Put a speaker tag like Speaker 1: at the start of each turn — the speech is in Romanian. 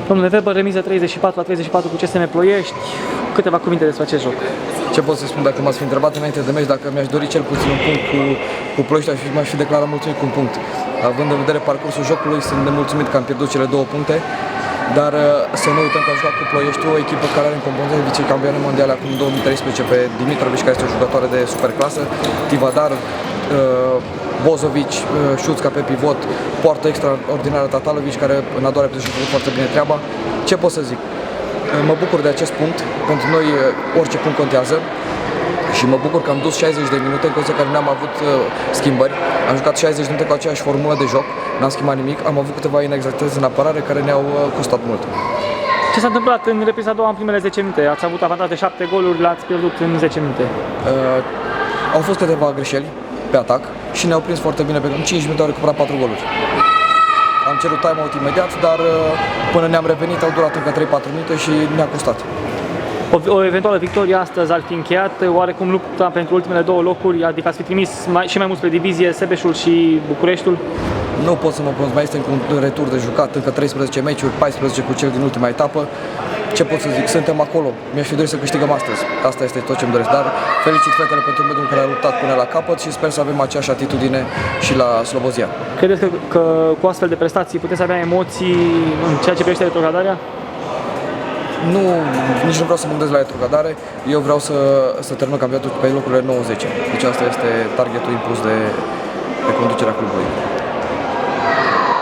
Speaker 1: Domnule Weber, remiză 34-34 cu CSM Ploiești. Câteva cuvinte despre acest joc.
Speaker 2: Ce pot să spun? Dacă m-ați fi întrebat înainte de meci dacă mi-aș dori cel puțin un punct cu Ploiești, m-aș fi declarat mulțumit cu un punct. Având în vedere parcursul jocului, sunt nemulțumit că am pierdut cele 2 puncte, dar să nu uităm că am jucat cu Ploiești, o echipă care are în componență vicecampioane mondiale acum 2013 pe Dimitrovic, care este o jucătoare de superclasă, Tivadar, Bozovic, Șuțca pe pivot, poartă extraordinară Tatalovic, care în a doua repriză și-a făcut foarte bine treaba. Ce pot să zic? Mă bucur de acest punct, pentru noi orice punct contează și mă bucur că am dus 60 de minute în condiții care n-am avut schimbări. Am jucat 60 de minute cu aceeași formulă de joc, n-am schimbat nimic, am avut câteva inexactități în apărare care ne-au costat mult.
Speaker 1: Ce s-a întâmplat în repriza a doua în primele 10 minute? Ați avut avantaj de 7 goluri, l-ați pierdut în 10 minute.
Speaker 2: Au fost câteva greșeli pe atac și ne-au prins foarte bine, pentru că în 5 minute au recuperat 4 goluri. Am cerut time-out imediat, dar până ne-am revenit au durat încă 3-4 minute și ne-a costat.
Speaker 1: O eventuală victorie astăzi ar fi încheiat, oarecum lupta pentru ultimele 2 locuri, adică ați fi trimis și mai mult spre divizie Sebeșul și Bucureștiul?
Speaker 2: Nu pot să mă pronunț, mai este un retur de jucat, încă 13 meciuri, 14 cu cel din ultima etapă. Ce pot să zic? Suntem acolo. Mi-aș fi dorit să câștigăm astăzi. Asta este tot ce îmi doresc, dar felicit fetele pentru mediul în care au luptat până la capăt și sper să avem aceeași atitudine și la Slobozia.
Speaker 1: Credeți că cu astfel de prestații puteți avea emoții în ceea ce privește retrogradarea?
Speaker 2: Nu, nici nu vreau să mă gândesc la retrogradare. Eu vreau să terminăm campionatul pe locurile 9-10. Deci asta este targetul impus de conducerea clubului.